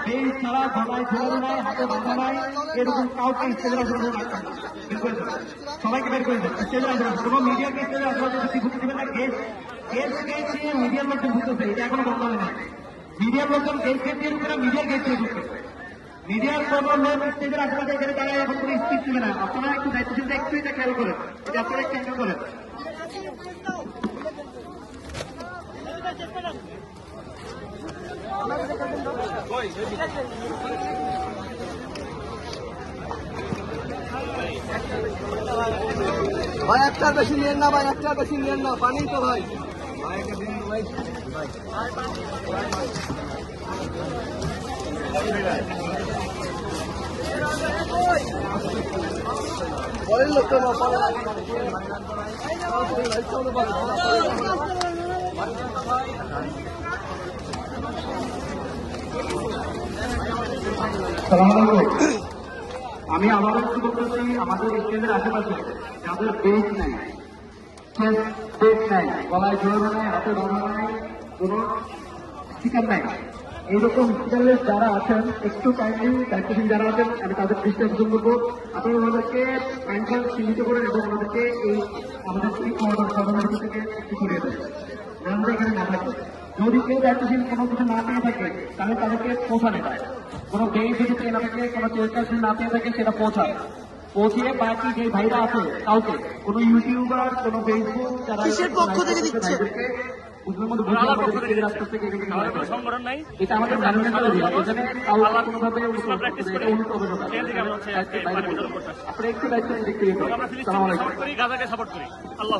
বেশ ছাড়া গলায় ঝোলানো নাই, হাতে বাঁধা নাই, এরকম কাউকে স্টেজের আসলে রাখবেন না। সবাইকে বের করে দেন স্টেজে আসবেন। কোনো মিডিয়াকে স্টেজে আসবেন ঢুকতে দেবেন না। গেট নিয়ে মিডিয়ার লোকজন ঢুকতেছে, এটা এখনো বন্ধ হয় না। মিডিয়ার লোকজন গেট দিয়ে ঢুকে না, মিডিয়ার গেট দিয়ে ঢুকতেছে। মিডিয়ার কোনো লোক স্টেজের আশেপাশে এখানে তারা এখন কোনো স্পিচ নেবে না। আপনারা একটু দায়িত্বশীল একটু এটা খেয়াল করেন, এটা আপনারা একটু খেয়াল করেন। ভাই একটার বেশি নিয়েন না, ভাই একটার বেশি নিয়েন না, পানি তো ভাই পরের লোকটা না পরে আমি আবারও একটু বলতেছি, আমাদের স্টেজের আশেপাশে যাদের বেশ নাই, বেশ নাই, গলায় ঝোলানো নাই, হাতে বাঁধা নাই, কোনো স্টিকার নাই, এইরকম স্টিকারলেস যারা আছেন একটু কাইন্ডলি দায়িত্বশীল যারা আছেন আমি তাদের দৃষ্টি আকর্ষণ করবো। আপনারা ওনাদেরকে কাইন্ডলি চিহ্নিত করেন এবং ওনাদেরকে এই আমাদের সদস্য থেকে একটু সরিয়ে দেন, ওনাদের এখানে না থাকে। যদি কেউ দায়িত্বশীল কোনো কিছু না পেয়ে থাকে তাহলে তাদেরকে পৌঁছানো যায়। কোনো বেশ যদি পেয়ে না থাকে, কোনো চেষ্টা না পেয়ে থাকে, সেটা পৌঁছিয়ে বাকি যে ভাইরা আছে কাউকে, কোনো ইউটিউবার, কোনো ফেসবুক যারা পক্ষ থেকে দিচ্ছে সংগঠন নাই, এটা আমাদের আপনারা একটু দায়িত্ব দেখতে গাজাকে সাপোর্ট করি। আল্লাহ